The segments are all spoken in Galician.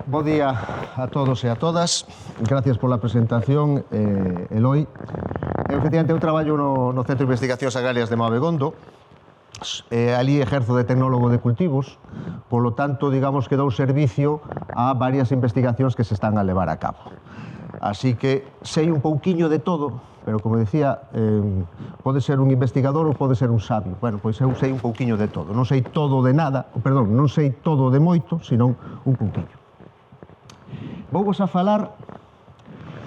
Bo día a todos e a todas. Gracias pola presentación, Eloi. Efectivamente, eu traballo no Centro de Investigacións Agrarias de Moabegondo. Ali exerzo de tecnólogo de cultivos, polo tanto, digamos que dou servicio a varias investigacións que se están a levar a cabo. Así que sei un pouquiño de todo, pero, como decía, pode ser un investigador ou pode ser un sabio. Bueno, pois eu sei un pouquiño de todo. Non sei todo de nada, perdón, non sei todo de moito, senón un pouquiño. Vouvos a falar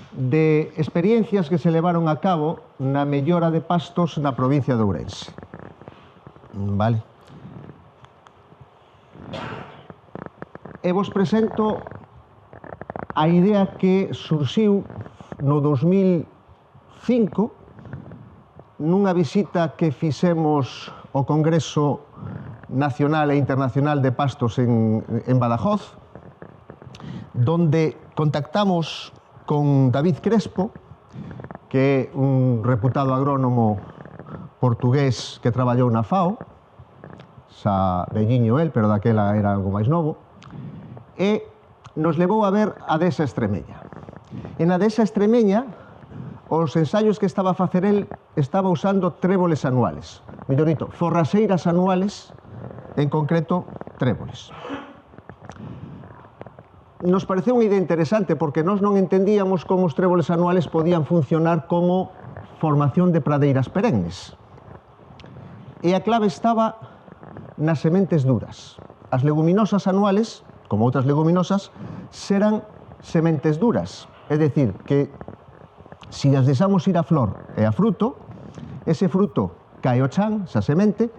de experiencias que se levaron a cabo na mellora de pastos na provincia de Ourense. Vale. E vos presento a idea que surxiu no 2005 nunha visita que fixemos ao Congreso Nacional e Internacional de Pastos en Badajoz, donde contactamos con David Crespo, que é un reputado agrónomo portugués que traballou na FAO, xa velliño el, pero daquela era algo máis novo, e nos levou a ver a dehesa extremeña. E na dehesa extremeña, os ensaios que estaba a facer el estaba usando tréboles anuales, mellor dito, forraseiras anuales, en concreto, tréboles. Nos pareceu unha idea interesante porque nós non entendíamos como os tréboles anuales podían funcionar como formación de pradeiras perennes. E a clave estaba nas sementes duras. As leguminosas anuales, como outras leguminosas, serán sementes duras. É dicir, que se as deixamos ir a flor e a fruto, ese fruto cae ao chan, esa semente,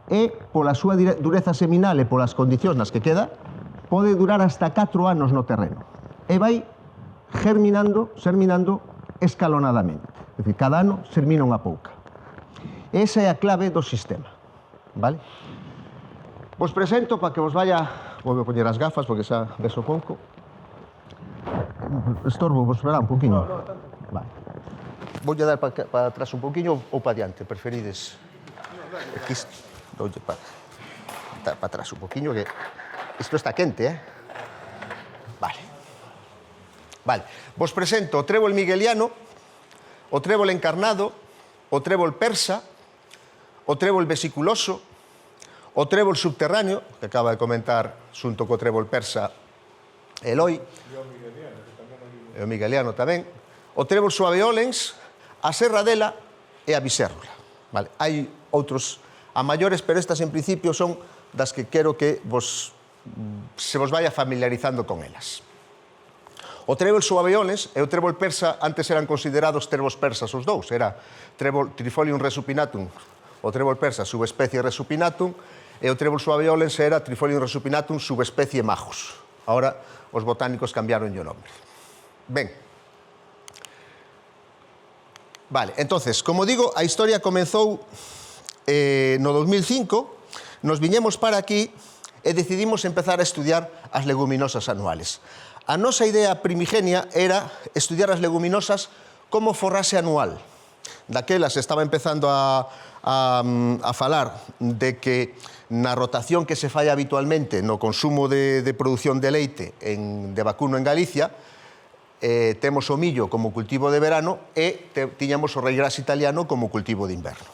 e pola súa dureza seminal e polas condicións nas que queda, pode durar hasta 4 anos no terreno. E vai germinando escalonadamente. É dicir, cada ano germina unha pouca. Esa é a clave do sistema. Vale? Vos presento para que vos vaya... Vou poñer as gafas porque xa beso pouco. Estorbo, vos esperar un poquinho. Vale. Voulle dar para atrás un poquinho ou para diante, preferides? Aquí, doulle para atrás un poquinho que... Isto está quente, Vale. Vale. Vos presento o trébol migueliano, o trébol encarnado, o trébol persa, o trébol vesiculoso, o trébol subterráneo, que acaba de comentar xunto co trébol persa Eloi, e o migueliano tamén, o trébol suaveolens, a serradela e a bisérrula. Vale. Hai outros a maiores, pero estas en principio son das que quero que se vos vaya familiarizando con elas. O trébol suaveolens e o trébol persa antes eran considerados trébos persas os dous. Era trébol Trifolium resupinatum, o trébol persa subespecie resupinatum, e o trébol suaveolens era Trifolium resupinatum subespecie majus. Ahora os botánicos cambiaron o nombre. Ben. Vale, entonces, como digo, a historia comezou no 2005, nos viñemos para aquí e decidimos empezar a estudiar as leguminosas anuales. A nosa idea primigenia era estudiar as leguminosas como forrase anual. Daquela se estaba empezando a falar de que na rotación que se fai habitualmente no consumo de produción de leite de vacuno en Galicia, temos o millo como cultivo de verano e tiñamos o reigras italiano como cultivo de inverno.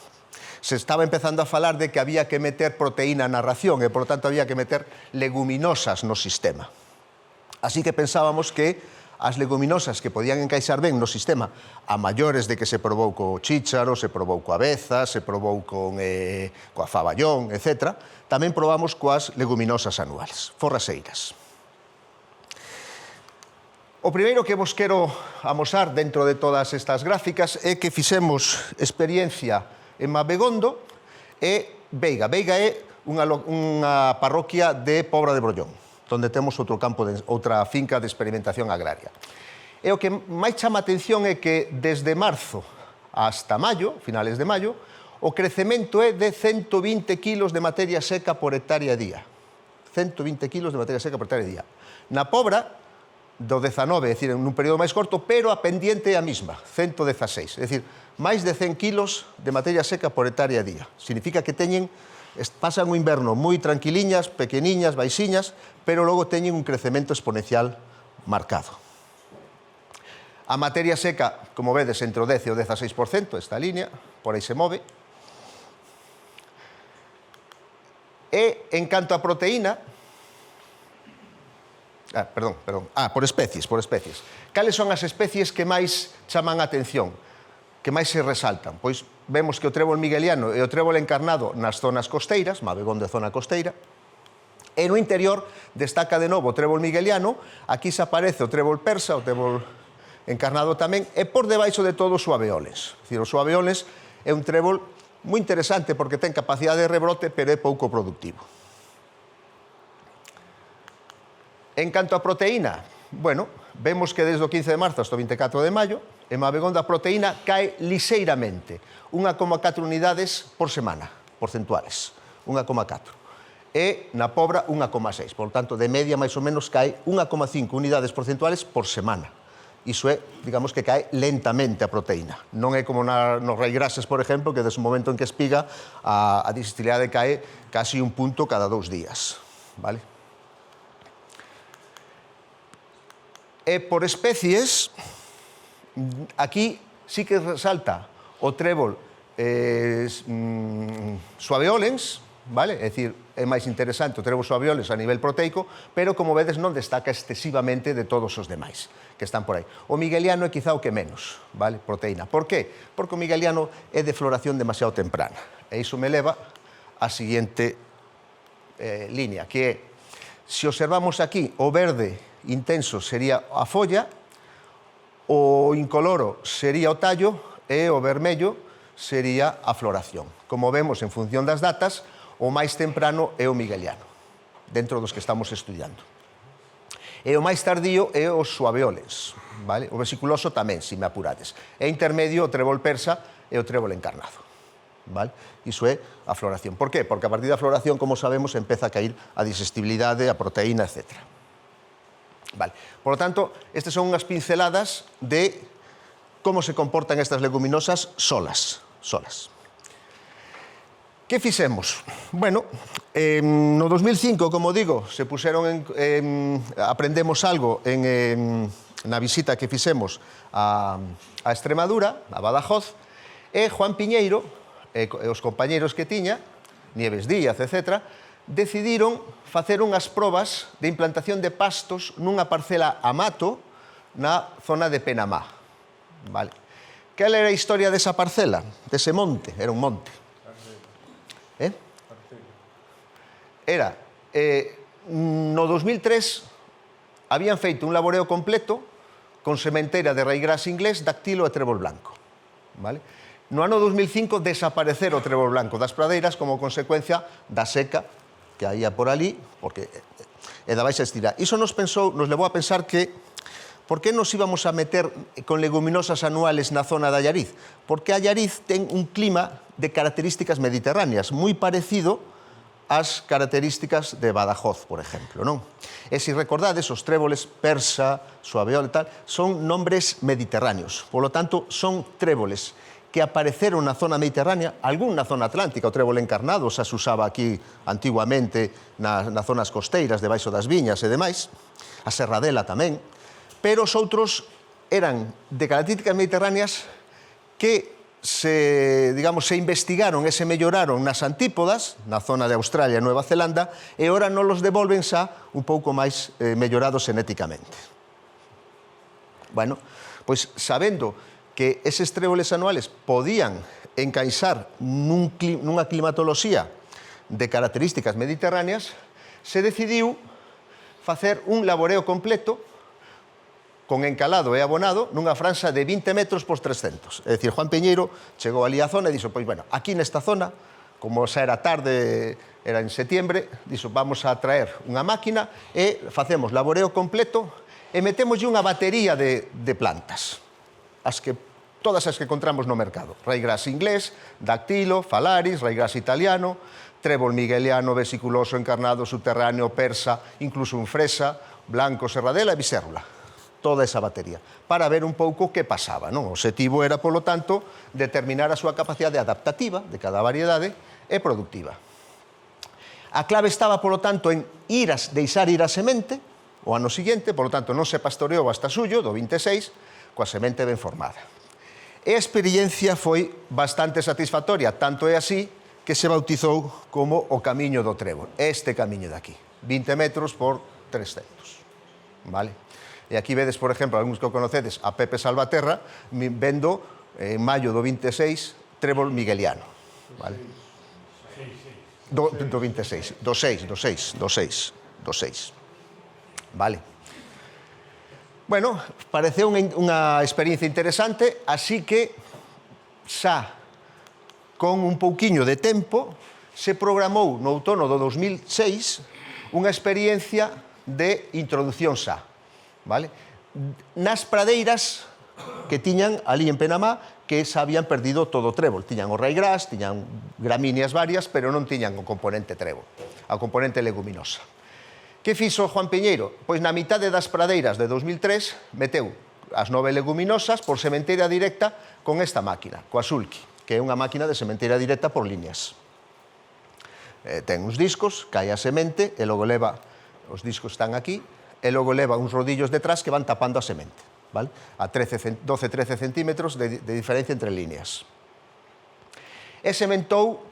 Se estaba empezando a falar de que había que meter proteína na ración e, por lo tanto, había que meter leguminosas no sistema. Así que pensábamos que as leguminosas que podían encaixar ben no sistema a maiores de que se probou co chícharo, se probou coa aveza, se probou coa faballón, etc., tamén probamos coas leguminosas anuales, forraseiras. O primeiro que vos quero amosar dentro de todas estas gráficas é que fixemos experiencia en Moabegondo e Veiga. Veiga é unha parroquia de Pobra de Brollón, onde temos outra finca de experimentación agraria. E o que máis chama a atención é que desde marzo hasta maio, finales de maio, o crecemento é de 120 kilos de materia seca por hectárea día. 120 kilos de materia seca por hectárea día. Na Pobra, do 19, é dicir, en un período máis corto, pero a pendiente é a mesma, 116. É dicir, máis de 100 kilos de materia seca por hectárea día. Significa que teñen pasan o inverno moi tranquiliñas, pequeniñas, baixiñas, pero logo teñen un crecemento exponencial marcado. A materia seca, como vedes, entre o 10 e o 16%, esta línea, por aí se move. E, en canto a proteína, por especies. Cales son as especies que máis chaman a atención, que máis se resaltan? Pois vemos que o trébol migueliano e o trébol encarnado nas zonas costeiras, Mabegón de zona costeira, e no interior destaca de novo o trébol migueliano, aquí se aparece o trébol persa, o trébol encarnado tamén, e por debaixo de todo os suaveoles. É dicir, os suaveoles é un trébol moi interesante porque ten capacidade de rebrote, pero é pouco productivo. En canto a proteína, bueno, vemos que desde o 15 de marzo hasta o 24 de maio, en Mabegón da proteína cae lixeiramente, 1,4 unidades por semana, porcentuales, 1,4. E na Pobra 1,6, por tanto, de media, máis ou menos, cae 1,5 unidades porcentuales por semana. Iso é, digamos, que cae lentamente a proteína. Non é como nos raigrases, por exemplo, que desde o momento en que espiga a digestibilidade cae casi un punto cada 2 días. Vale? E por especies, aquí sí que resalta o trébol suaveolens, vale? É dicir, é máis interesante o trébol suaveolens a nivel proteico, pero, como vedes, non destaca excesivamente de todos os demais que están por aí. O migueliano é quizá o que menos, vale? Proteína. Por qué? Porque o migueliano é de floración demasiado temprana. E iso me leva á seguinte línea, que é, se observamos aquí, o verde intenso sería a folla, o incoloro sería o tallo e o vermello sería a floración. Como vemos, en función das datas, o máis temprano é o migueliano, dentro dos que estamos estudiando. E o máis tardío é os suaveoles, vale? O vesiculoso tamén, se me apurades. E intermedio o trébol persa e o trébol encarnado, vale? Iso é a floración. Por qué? Porque a partir da floración, como sabemos, empeza a cair a digestibilidade, a proteína, etc. Vale. Por lo tanto, estas son unhas pinceladas de como se comportan estas leguminosas solas. Que fixemos? Bueno, no 2005, como digo, se puseron aprendemos algo na visita que fixemos a Extremadura, a Badajoz, e Juan Piñeiro e os compañeiros que tiña, Nieves Díaz, etc., decidiron facer unhas probas de implantación de pastos nunha parcela a mato na zona de Penamá. Vale. Cal era a historia desa parcela, dese monte? Era un monte. Era, no 2003, habían feito un laboreo completo con sementeira de raigrás inglés, dactilo e trébol blanco. Vale? No ano 2005 desaparecer o trébol blanco das pradeiras como consecuencia da seca que había por ali, porque é da baixa estirar. Iso nos levou a pensar que por que nos íbamos a meter con leguminosas anuales na zona de Allariz? Porque Allariz ten un clima de características mediterráneas, moi parecido ás características de Badajoz, por exemplo, non? E se recordades, os tréboles persa, suaveol e tal, son nombres mediterráneos. Por lo tanto, son tréboles que apareceron na zona mediterránea, algún na zona atlántica, o trébol encarnado xa se usaba aquí antiguamente nas zonas costeiras, debaixo das viñas e demais, a serradela tamén, pero os outros eran de características mediterráneas que se investigaron e se melloraron nas antípodas, na zona de Australia e Nueva Zelanda, e ora non los devolven xa un pouco máis mellorados genéticamente. Bueno, pois sabendo que eses tréboles anuales podían encaixar nunha climatoloxía de características mediterráneas, se decidiu facer un laboreo completo con encalado e abonado nunha franxa de 20 metros por 300. É dicir, Juan Piñeiro chegou ali á zona e dixo, pois, bueno, aquí nesta zona, como xa era tarde, era en setiembre, dixo, vamos a traer unha máquina e facemos laboreo completo e metemos unha batería de plantas, todas as que encontramos no mercado. Raigrás inglés, dactilo, falaris, raigrás italiano, trébol migueliano, vesiculoso, encarnado, subterráneo, persa, incluso un fresa, blanco, serradela e bisérrula. Toda esa batería, para ver un pouco que pasaba, non? O obxectivo era, polo tanto, determinar a súa capacidade adaptativa de cada variedade e productiva. A clave estaba, polo tanto, en deixar ir a semente o ano seguinte, polo tanto, non se pastoreou hasta xullo do 26, coa semente ben formada. E a experiencia foi bastante satisfactoria, tanto é así que se bautizou como o Camiño do Trébol. Este camiño de aquí, 20 metros por 300. Vale? E aquí vedes, por exemplo, algúns que o conocedes, a Pepe Salvaterra, vendo en maio do 26, trébol migueliano. Vale? Do 26, do 6. Vale. Bueno, pareceu unha experiencia interesante, así que xa con un pouquiño de tempo se programou no outono do 2006 unha experiencia de introducción xa. Vale? Nas pradeiras que tiñan ali en Penamá, que xa habían perdido todo o trébol. Tiñan o raigras, tiñan gramíneas varias, pero non tiñan o componente trébol, a componente leguminosa. Que fixo Juan Piñeiro? Pois na mitade das pradeiras de 2003 meteu as 9 leguminosas por sementeira directa con esta máquina, coa Sulky, que é unha máquina de sementeira directa por líneas. Ten uns discos, cae a semente, e logo leva, os discos están aquí, e logo leva uns rodillos detrás que van tapando a semente, vale? A 12-13 centímetros de diferencia entre líneas. E sementou,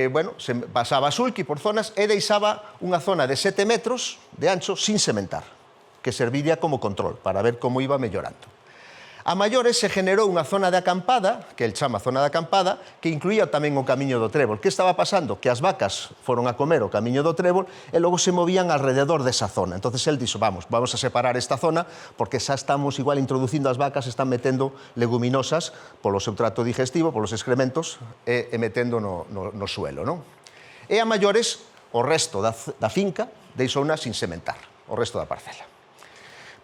bueno, se pasaba a Sulky por zonas e deixaba unha zona de 7 metros de ancho sin sementar, que serviría como control para ver como iba mellorando. A maiores se generou unha zona de acampada, que el chama zona de acampada, que incluía tamén o Camiño do Trébol. Que estaba pasando? Que as vacas foron a comer o Camiño do Trébol e logo se movían alrededor desa zona. Entonces el dixo, vamos a separar esta zona porque xa estamos igual introducindo as vacas, están metendo leguminosas polo seu trato digestivo, polos excrementos e metendo no suelo, non? E a maiores, o resto da finca deixouna sin sementar, o resto da parcela.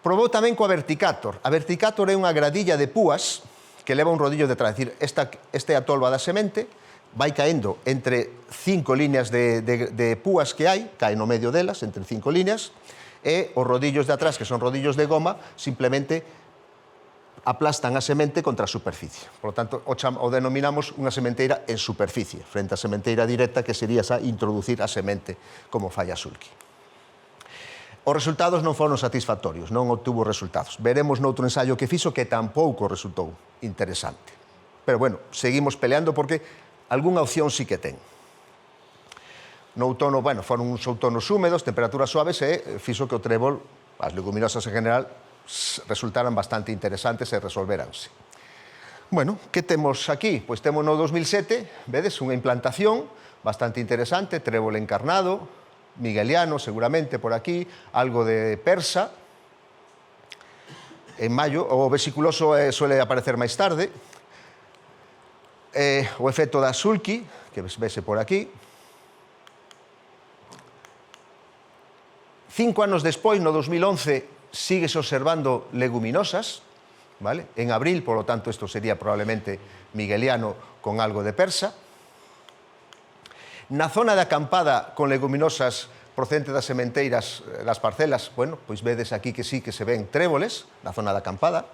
Probou tamén coa Verticator. A Verticator é unha gradilla de púas que leva un rodillo detrás. É dicir, esta é a tolva da semente, vai caendo entre 5 líneas de púas que hai, cae no medio delas, entre 5 líneas, e os rodillos de atrás, que son rodillos de goma, simplemente aplastan a semente contra a superficie. Por lo tanto, o denominamos unha sementeira en superficie, frente á sementeira directa, que sería xa introducir a semente como fai a Sulky. Os resultados non foron satisfactorios, non obtuvo resultados. Veremos noutro ensaio que fixo que tampouco resultou interesante. Pero, bueno, seguimos peleando porque algunha opción sí que ten. No outono, bueno, foron uns outonos húmedos, temperaturas suaves e fixo que o trébol, as leguminosas en general, resultaran bastante interesantes e resolvéranse. Bueno, que temos aquí? Pois temos no 2007, vedes, unha implantación bastante interesante, trébol encarnado, migueliano, seguramente, por aquí, algo de persa. En maio, o vesiculoso suele aparecer máis tarde. O efecto da Sulky, que vese por aquí. 5 anos despois, no 2011, síguese observando leguminosas, vale? En abril, por lo tanto, isto sería probablemente migueliano con algo de persa. Na zona de acampada con leguminosas procedentes das sementeiras das parcelas, bueno, pois vedes aquí que sí que se ven tréboles na zona de acampada.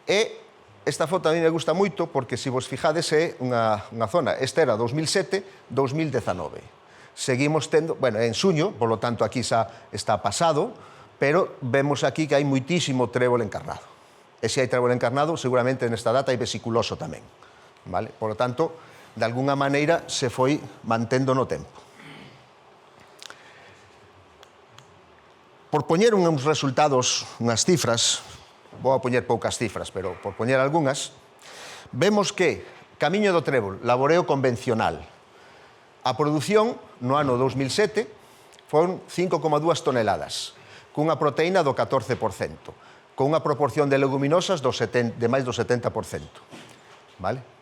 E esta foto a mí me gusta moito porque, se vos fijades, é unha zona, esta era 2007-2019. Seguimos tendo, bueno, en suño, por lo tanto aquí xa está pasado, pero vemos aquí que hai moitísimo trébol encarnado. E se hai trébol encarnado, seguramente nesta data hai vesiculoso tamén, vale? Por lo tanto, de alguna maneira se foi mantendo no tempo. Por poñer uns resultados, unhas cifras, vou a poñer poucas cifras, pero por poñer algunhas, vemos que Camiño do Trébol, laboreo convencional, a produción no ano 2007 foron 5,2 toneladas, cunha proteína do 14%, con unha proporción de leguminosas de máis do 70%. Vale?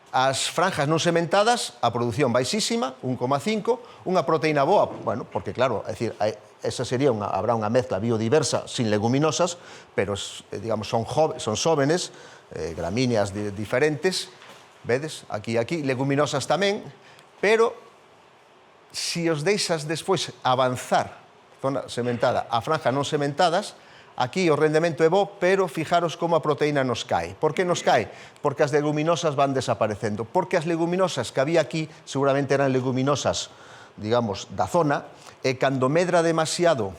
As franjas non sementadas, a produción baixísima, 1,5, unha proteína boa, bueno, porque claro, é dicir, esa sería habrá unha mezcla biodiversa sin leguminosas, pero, digamos, son xóvenes, gramíneas diferentes, vedes, aquí, leguminosas tamén, pero se os deixas despois avanzar, zona sementada, a franja non sementadas, Aquí o rendemento é bo, pero fijaros como a proteína nos cae. Por que nos cae? Porque as leguminosas van desaparecendo. Porque as leguminosas que había aquí seguramente eran leguminosas, digamos, da zona, e cando medra demasiado,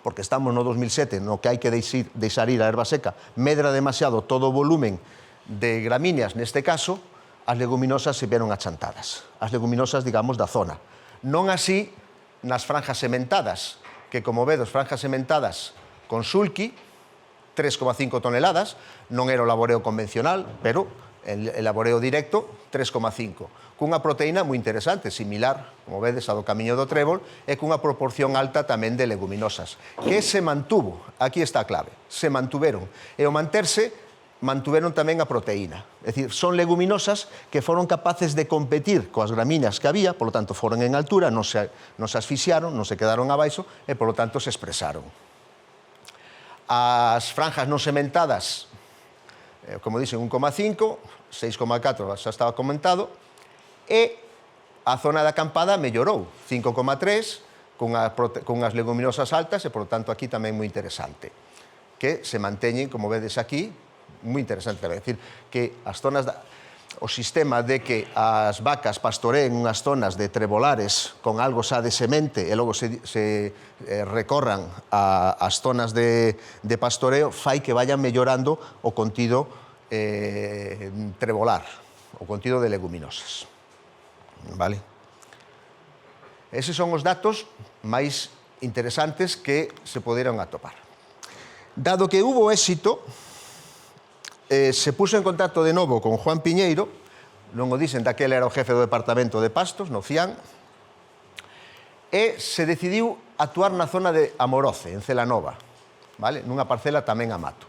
porque estamos no 2007, no que hai que deixar ir a erva seca, medra demasiado todo o volumen de gramíneas, neste caso, as leguminosas se vieron achantadas. As leguminosas, digamos, da zona. Non así nas franjas sementadas, que como vedes, franjas sementadas con sulky, 3,5 toneladas, non era o laboreo convencional, pero el laboreo directo, 3,5. Cunha proteína moi interesante, similar, como vedes, a do camiño do trébol, e cunha proporción alta tamén de leguminosas, que se mantuvo, aquí está a clave, se mantuveron, e ao manterse, mantuveron tamén a proteína. É dicir, son leguminosas que foron capaces de competir coas gramíneas que había, polo tanto, foron en altura, non se asfixiaron, non se quedaron abaixo, e polo tanto se expresaron. As franjas non sementadas, como dicen, 1,5, 6,4 xa estaba comentado, e a zona da acampada mellorou, 5,3, cunhas leguminosas altas, e, por tanto, aquí tamén moi interesante, que se manteñen, como vedes aquí, moi interesante tamén, é dicir, que as zonas o sistema de que as vacas pastoreen unhas zonas de trebolares con algo xa de semente e logo se recorran ás zonas de pastoreo, fai que vayan mellorando o contido trebolar, o contido de leguminosas. Vale? Eses son os datos máis interesantes que se poderon atopar. Dado que hubo éxito, se puso en contacto de novo con Juan Piñeiro, non o dicen, daquela era o jefe do departamento de pastos, no CIAN, e se decidiu actuar na zona de Amoroce, en Celanova, vale? Nunha parcela tamén a mato.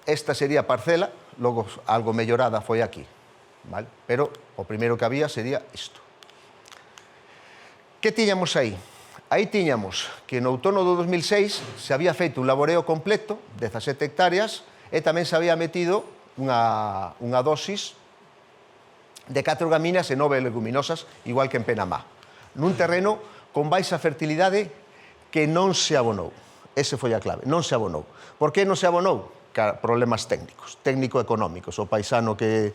Esta sería a parcela, logo algo mellorada foi aquí, vale? Pero o primeiro que había sería isto. Que tiñamos aí? Aí tiñamos que no outono do 2006 se había feito un laboreo completo, 17 hectáreas, e tamén se había metido unha dosis de 4 gramíneas e 9 leguminosas, igual que en Penamá, nun terreno con baixa fertilidade que non se abonou. Ese foi a clave, non se abonou. Por que non se abonou? Problemas técnicos, técnico-económicos. O paisano que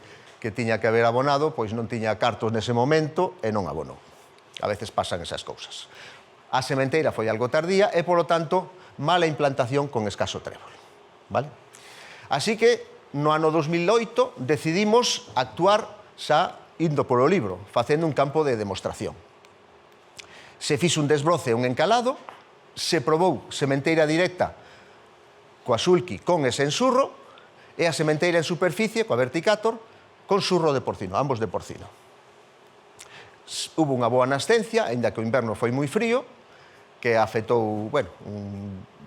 tiña que haber abonado, pois non tiña cartos nese momento e non abonou. A veces pasan esas cousas. A sementeira foi algo tardía e, polo tanto, mala implantación con escaso trébol. Vale? Así que, no ano 2008, decidimos actuar xa indo polo libro, facendo un campo de demostración. Se fixo un desbroce, un encalado, se probou sementeira directa coa sulky con e sen surro, e a sementeira en superficie, coa verticator, con surro de porcino, ambos de porcino. Hubo unha boa nascencia, aínda que o inverno foi moi frío, que afectou, bueno,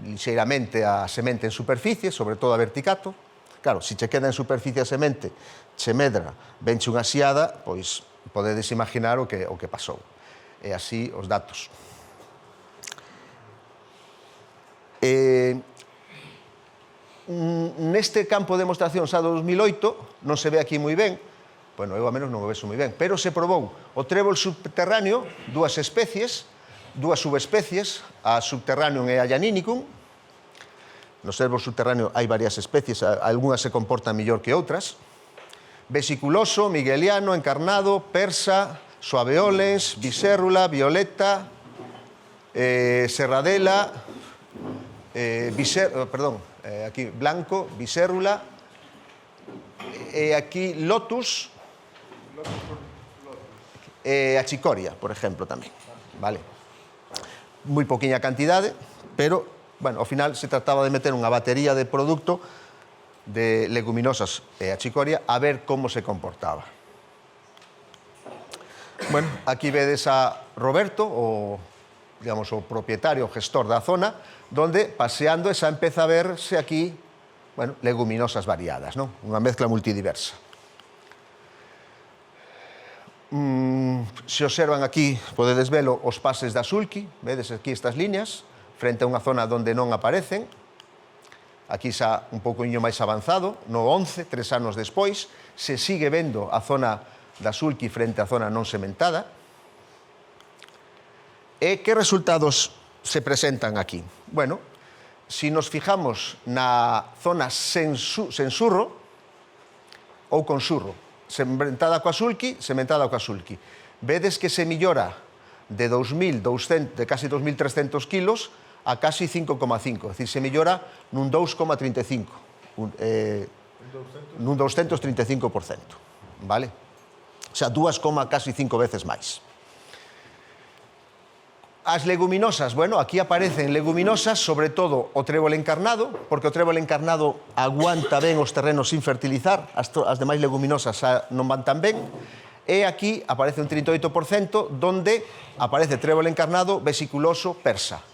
lixeiramente a semente en superficie, sobre todo a verticator. Claro, se che queda en superficie a semente, che medra, venche unha xiada, pois podedes imaginar o que pasou. E así os datos. Neste campo de demostración xa do 2008, non se ve aquí moi ben, bueno, eu ao menos non o vexo moi ben, pero se probou o trébol subterráneo, dúas especies, dúas subespecies, a subterráneo e a llanínicum. No trébol subterráneo hai varias especies, algunhas se comportan mellor que outras. Vesiculoso, migueliano, encarnado, persa, suaveoles, bisérrula, violeta, serradela, aquí blanco, bisérrula, e aquí lotus, e achicoria, por exemplo, tamén. Vale? Moi poquinha cantidade, pero, bueno, ao final se trataba de meter unha batería de produto de leguminosas e achicoria a ver como se comportaba. Bueno, aquí vedes a Roberto, o propietario, o gestor da zona, donde, paseando, xa empeza a verse aquí, bueno, leguminosas variadas, non? Unha mezcla multidiversa. Se observan aquí, podedes velo, os pases da sulky, vedes aquí estas líneas, frente a unha zona onde non aparecen. Aquí xa un pouquinho máis avanzado, no 11, 3 anos despois, se sigue vendo a zona da sulky frente á zona non sementada. E que resultados se presentan aquí? Bueno, se nos fijamos na zona sen surro ou con surro, sementada coa sulqui, sementada coa sulqui, vedes que se millora de 2.200, de casi 2.300 kilos a casi 5,5, é dicir, se millora nun 2,35, nun 235%, vale? O sea, casi 5 veces máis. As leguminosas, bueno, aquí aparecen leguminosas, sobre todo o trébol encarnado, porque o trébol encarnado aguanta ben os terrenos sin fertilizar, as demais leguminosas non van tan ben, e aquí aparece un 38%, donde aparece trébol encarnado, vesiculoso, persa.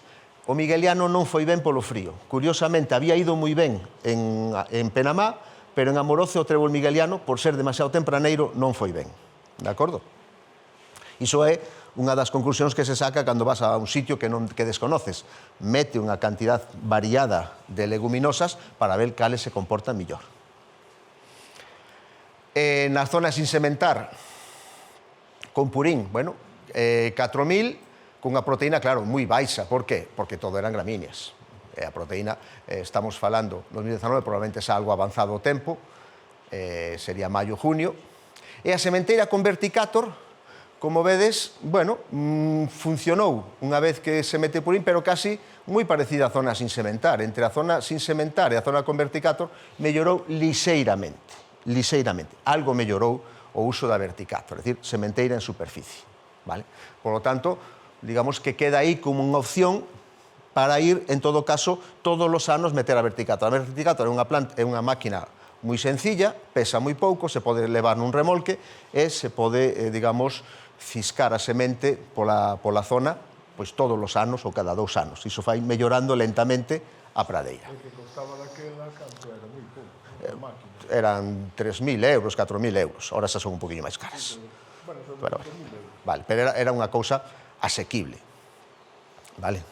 O migueliano non foi ben polo frío. Curiosamente, había ido moi ben en Penamá, pero en Amoroce o trébol migueliano, por ser demasiado tempraneiro, non foi ben. De acordo? Iso é unha das conclusións que se saca cando vas a un sitio que desconoces. Mete unha cantidad variada de leguminosas para ver cales se comportan millor. Na zona sin sementar, con purín, bueno, 4.000, cunha proteína, claro, moi baixa. Por qué? Porque todo eran gramíneas. A proteína, estamos falando, 2019, probablemente xa algo avanzado o tempo, sería maio, junio. E a sementeira con verticator, como vedes, bueno, funcionou unha vez que se mete purín, pero casi moi parecida á zona sin sementar. Entre a zona sin sementar e a zona con verticator, mellorou lixeiramente. Algo mellorou o uso da verticator, é dicir, sementeira en superficie. Vale? Por lo tanto, digamos que queda aí como unha opción para ir, en todo caso, todos os anos meter a verticator. A verticator é unha máquina moi sencilla, pesa moi pouco, se pode levar nun remolque e se pode, digamos, ciscar a semente pola zona pois todos os anos ou cada 2 anos. Iso fai mellorando lentamente a pradeira. O que costaba daquela, canto era? Moi pouco. Eran 3.000 euros, 4.000 euros. Ahora xa son un poquinho máis caras. Pero, vale, pero era unha cousa asequible. Vale.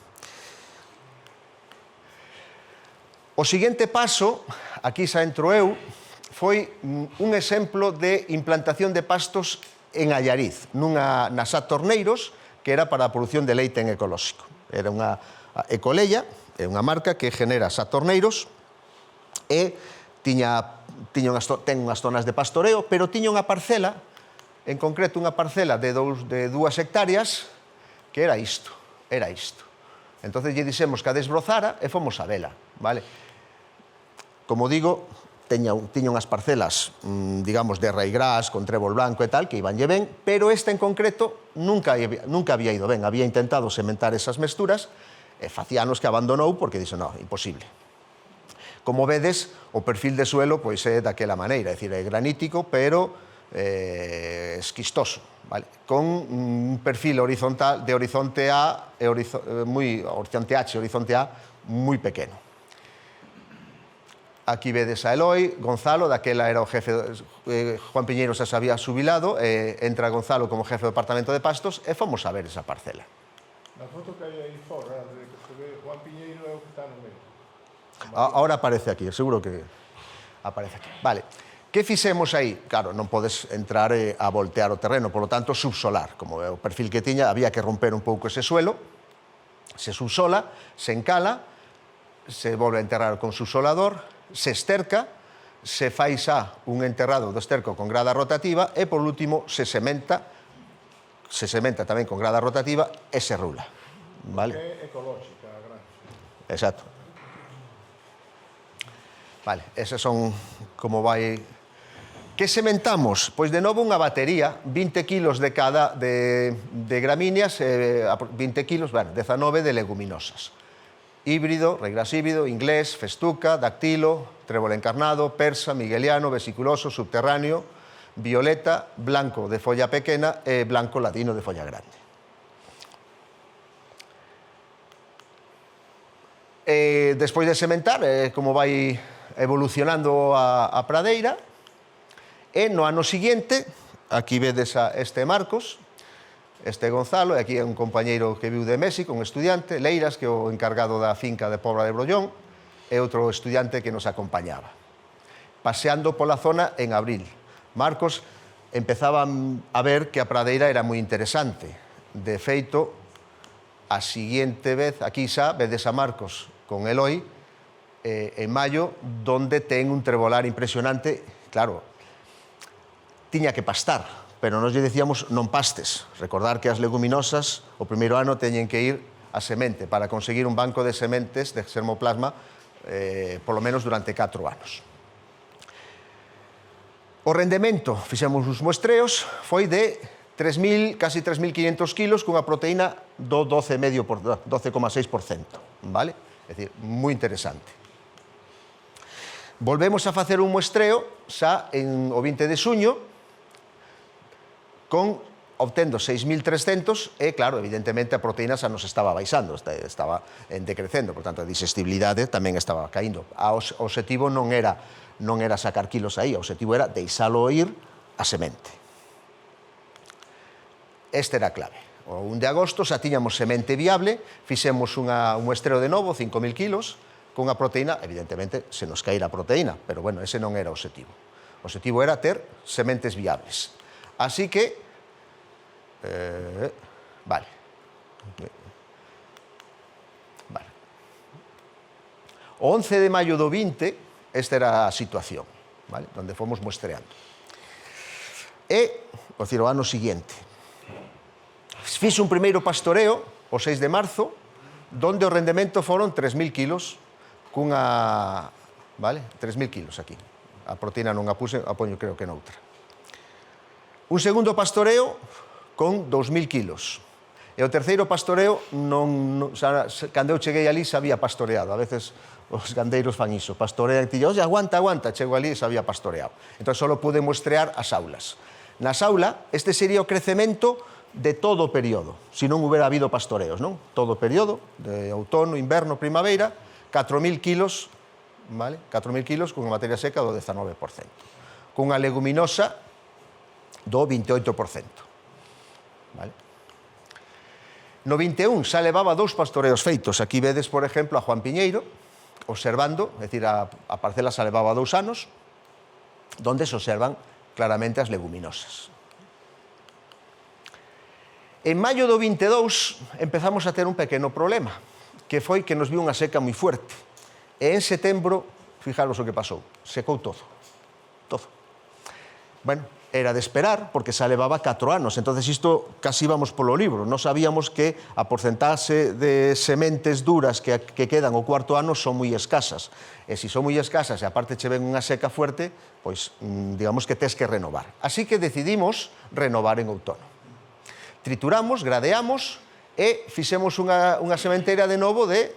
O seguinte paso, aquí xa entro eu, foi un exemplo de implantación de pastos en Allariz, na Sá Torneiros, que era para a produción de leite en ecolóxico. Era unha Ecolella, é unha marca que genera Sá Torneiros, e ten unhas zonas de pastoreo, pero tiña unha parcela, en concreto unha parcela de 2 hectáreas, que era isto. Entón, lle dixemos que a desbrozara e fomos a vela, vale? Como digo, tiña unhas parcelas, digamos, de raigrás, con trébol blanco e tal, que ibanlle ben, pero esta en concreto nunca había ido ben. Había intentado sementar esas mesturas e facía anos que abandonou porque dixo, no, imposible. Como vedes, o perfil de suelo pois é daquela maneira, é dicir, é granítico, pero esquistoso, vale? Con un perfil horizontal de horizonte A, horizonte H, horizonte A, moi pequeno. Aquí vedes a Eloi, Gonzalo, daquela era o jefe, Juan Piñeiro xa se había xubilado, entra Gonzalo como jefe do departamento de pastos e fomos a ver esa parcela. Na foto que hai aí fora, que se ve Juan Piñeiro é o que está no medio. Ahora aparece aquí, seguro que aparece aquí. Vale, que fixemos aí? Claro, non podes entrar a voltear o terreno, por lo tanto, subsolar. Como é o perfil que tiña, había que romper un pouco ese suelo, se subsola, se encala, se volve a enterrar con subsolador, se esterca, se fai xa un enterrado do esterco con grada rotativa e, por último, se sementa tamén con grada rotativa e se rula. Vale? É ecolóxica a granja. Exacto. Vale, eses son como vai... Que sementamos? Pois de novo unha batería, 20 kilos de cada de gramíneas, 20 kilos, bueno, 19 de leguminosas. Híbrido, regrás híbrido, inglés, festuca, dactilo, trébol encarnado, persa, migueliano, vesiculoso, subterráneo, violeta, blanco de folla pequena e blanco ladino de folla grande. Despois de sementar, como vai evolucionando a pradeira, e no ano seguinte, aquí vedes a este Marcos, este Gonzalo, e aquí é un compañeiro que viu de México, un estudiante, Leiras, que é o encargado da finca de Pobra de Brollón, e outro estudiante que nos acompañaba. Paseando pola zona en abril. Marcos empezaba a ver que a pradeira era moi interesante. De feito, a siguiente vez, aquí xa, vedes a Marcos con Eloi, en maio, donde ten un trebolar impresionante. Claro, tiña que pastar, pero nos lle decíamos non pastes. Recordar que as leguminosas o primeiro ano teñen que ir a semente para conseguir un banco de sementes de germoplasma polo menos durante 4 anos. O rendemento, fixemos os muestreos, foi de 3.000, casi 3.500 kilos cunha proteína do 12,6%, vale? É dicir, moi interesante. Volvemos a facer un muestreo xa o 20 de xuño obtendo 6.300 e, claro, evidentemente a proteína xa nos estaba baixando, estaba decrecendo, por tanto a digestibilidade tamén estaba caindo. O obxectivo non era sacar kilos aí, o obxectivo era deixalo ir a semente. Este era a clave. O 1 de agosto xa tiñamos semente viable, fixemos un muestreo de novo, 5.000 kilos, cunha proteína, evidentemente se nos caíra a proteína, pero bueno, ese non era o obxectivo. O obxectivo era ter sementes viables. Así que, vale. O 11 de maio do 20, esta era a situación, vale? Donde fomos muestreando. E, o ano seguinte, fixe un primeiro pastoreo, o 6 de marzo, donde o rendemento foron 3.000 kilos cunha... Vale? 3.000 kilos aquí. A proteína non a puse, a poño creo que noutra. Un segundo pastoreo con 2.000 kilos. E o terceiro pastoreo, cando eu cheguei ali, xa había pastoreado. A veces os gandeiros fan iso, pastorean, e oye, aguanta, chego ali e xa había pastoreado. Entón, só pude muestrear as aulas. Na aula, este sería o crecemento de todo o período, se non hubiera habido pastoreos, non? Todo o período, de outono, inverno, primavera, 4.000 kilos, vale? 4.000 kilos cunha materia seca do 19%, cunha leguminosa do 28%, vale? No 21 xa levaba 2 pastoreos feitos, aquí vedes, por exemplo, a Juan Piñeiro, observando, é dicir, a parcela xa levaba 2 anos, donde se observan claramente as leguminosas. En maio do 22 empezamos a ter un pequeno problema, que foi que nos viu unha seca moi fuerte. E en setembro, fijaros o que pasou, secou todo. Bueno, era de esperar, porque xa levaba 4 anos, entonces isto casi íbamos polo libro. Non sabíamos que a porcentaxe de sementes duras que quedan o 4º ano son moi escasas. E se son moi escasas e aparte che ven unha seca fuerte, pois digamos que tes que renovar. Así que decidimos renovar en outono. Trituramos, gradeamos e fixemos unha sementeira de novo de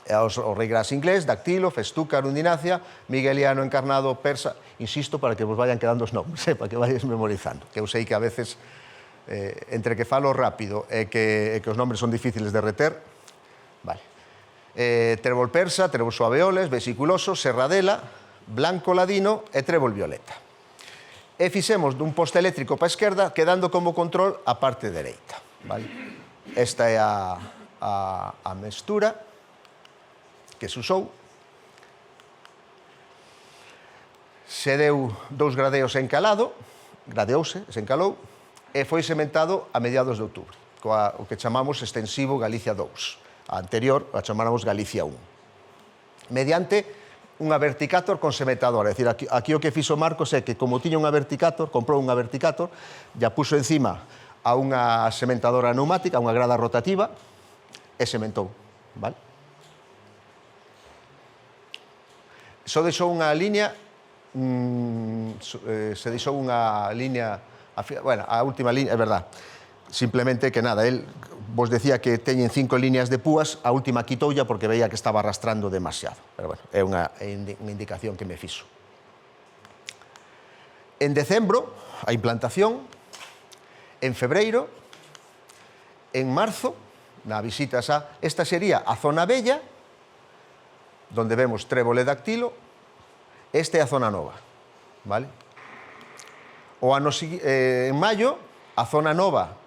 o rei gras inglés, dactilo, festuca, arundinacia, migueliano, encarnado, persa. Insisto para que vos vayan quedando os nombres, para que vayáis memorizando, que eu sei que a veces entre que falo rápido e que os nombres son difíciles de reter. Vale. Trébol persa, trébol suaveoles, vesiculoso, serradela, blanco ladino e trébol violeta. E fixemos dun poste eléctrico para a esquerda, quedando como control a parte dereita. Vale? Esta é a mestura que se usou. Se deu 2 gradeos encalado, gradeouse, se encalou, e foi sementado a mediados de outubro, coa o que chamamos extensivo Galicia 2. A anterior a chamáramos Galicia 1. Mediante unha verticator con sementador, é dicir, aquí o que fixo Marcos é que, como tiña unha verticator, comprou unha verticator, ya puso encima a unha sementadora neumática, a unha grada rotativa, e sementou, vale? Só deixou unha línea, se deixou unha línea, bueno, a última línea, é verdad, simplemente que nada, él vos decía que teñen 5 líneas de púas, a última quitoulla porque veía que estaba arrastrando demasiado, pero bueno, é unha indicación que me fixo. En decembro, a implantación, en febreiro, en marzo, na visita esta sería a zona bella, donde vemos trébol e dactilo, esta é a zona nova, vale? En maio, a zona nova,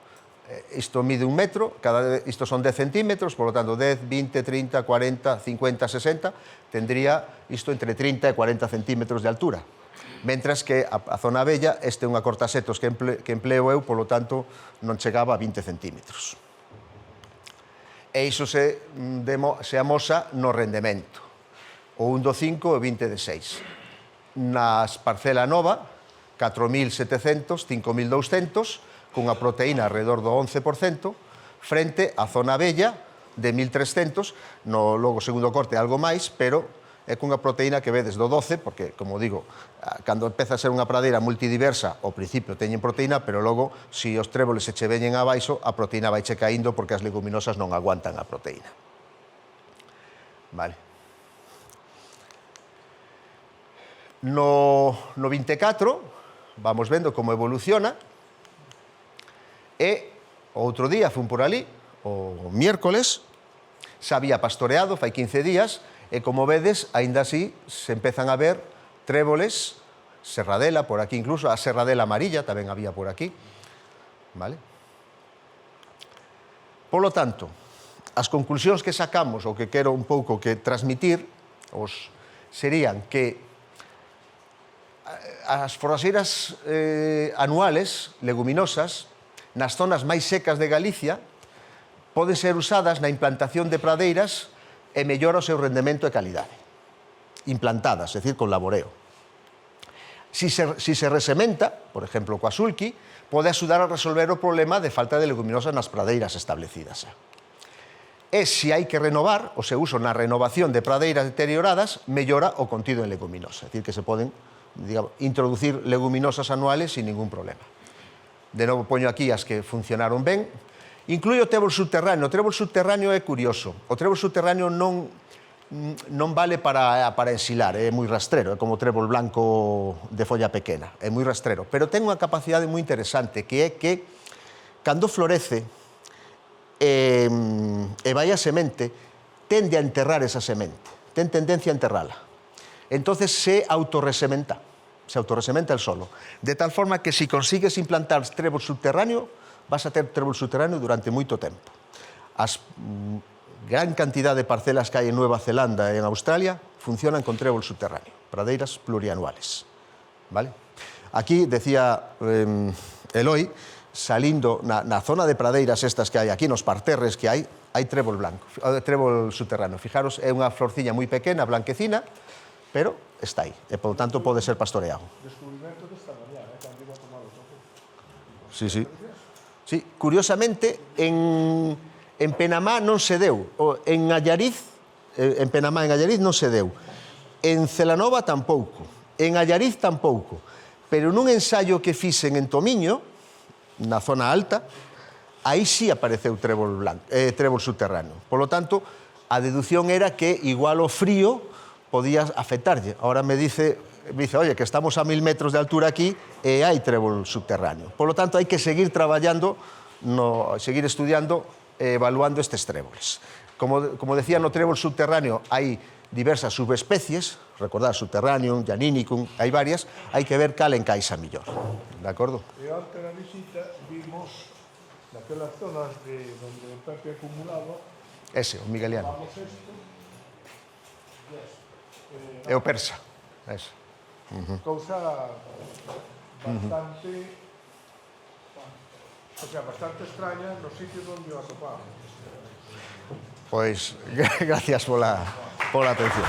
isto mide 1 metro, isto son 10 centímetros, por lo tanto 10, 20, 30, 40, 50, 60, tendría isto entre 30 e 40 centímetros de altura. Mentras que a zona bella, este é unha cortasetos que empleo eu, por lo tanto non chegaba a 20 centímetros. e iso se amosa no rendemento. O 1 do 5 e 20 de 6. Nas parcela nova, 4.700, 5.200, cunha proteína alrededor do 11%, frente á zona bella de 1.300, no logo segundo corte algo máis, pero é cunha proteína que vedes do 12, porque, como digo, cando empeza a ser unha pradeira multidiversa, ao principio teñen proteína, pero logo, se os tréboles se che veñen abaixo, a proteína vai che caíndo porque as leguminosas non aguantan a proteína. Vale. No 24, vamos vendo como evoluciona, e outro día fun por ali, o miércoles, xa había pastoreado, fai 15 días, e como vedes, aínda así, se empezan a ver tréboles, serradela, por aquí incluso, a serradela amarilla tamén había por aquí, vale? Polo tanto, as conclusións que sacamos, ou que quero un pouco que transmitir, serían que as forraxeiras anuales, leguminosas, nas zonas máis secas de Galicia, poden ser usadas na implantación de pradeiras e mellora o seu rendemento e calidade. Implantadas, é dicir, con laboreo. Si se resementa, por exemplo, coa sulky, pode axudar a resolver o problema de falta de leguminosas nas pradeiras establecidas. E se hai que renovar, o seu uso na renovación de pradeiras deterioradas, mellora o contido en leguminosa. É dicir, que se poden, digamos, introducir leguminosas anuales sin ningún problema. De novo, poño aquí as que funcionaron ben. Inclui o trébol subterráneo. O trébol subterráneo é curioso. O trébol subterráneo non vale para ensilar, é moi rastrero, é como o trébol blanco de folla pequena, é moi rastrero. Pero ten unha capacidade moi interesante, que é que, cando florece e vai a semente, tende a enterrar esa semente, ten tendencia a enterrala. Entonces se autorresementa el solo. De tal forma que si consigues implantar trébol subterráneo, vas a ter trébol subterráneo durante moito tempo. As gran cantidad de parcelas que hai en Nueva Zelanda e en Australia funcionan con trébol subterráneo, pradeiras plurianuales. ¿Vale? Aquí, decía Eloi, salindo na zona de pradeiras estas que hai aquí, nos parterres que hai trébol blanco, trébol subterráneo. Fijaros, é unha florciña moi pequena, blanquecina, pero está aí, e, por tanto, pode ser pastoreado. Descubrimento desta mañá, cando iba a tomar o toque. Sí, sí. Sí, curiosamente, en Penamá non se deu. En Allariz, en Penamá, en Allariz non se deu. En Celanova tampouco. En Allariz tampouco. Pero nun ensaio que fixen en Tomiño, na zona alta, aí sí apareceu trébol subterráneo. Por lo tanto, a deducción era que igual o frío podía afectarlle. Ahora me dice, oye, que estamos a 1000 metros de altura aquí e hai trébol subterráneo. Por lo tanto, hai que seguir traballando, seguir estudiando e evaluando estes tréboles. Como decía, no trébol subterráneo hai diversas subespecies, recordad, subterráneum, llaninicum, hai varias, hai que ver cal encaixa millor. De acordo? E antes na visita vimos naquelas zonas onde o Pepe acumulado. Ese, o migueliano. Vamos esto. E o persa. Ese. Cousa bastante, bastante extraña nos sitios onde o atopamos. Pois, gracias pola atención.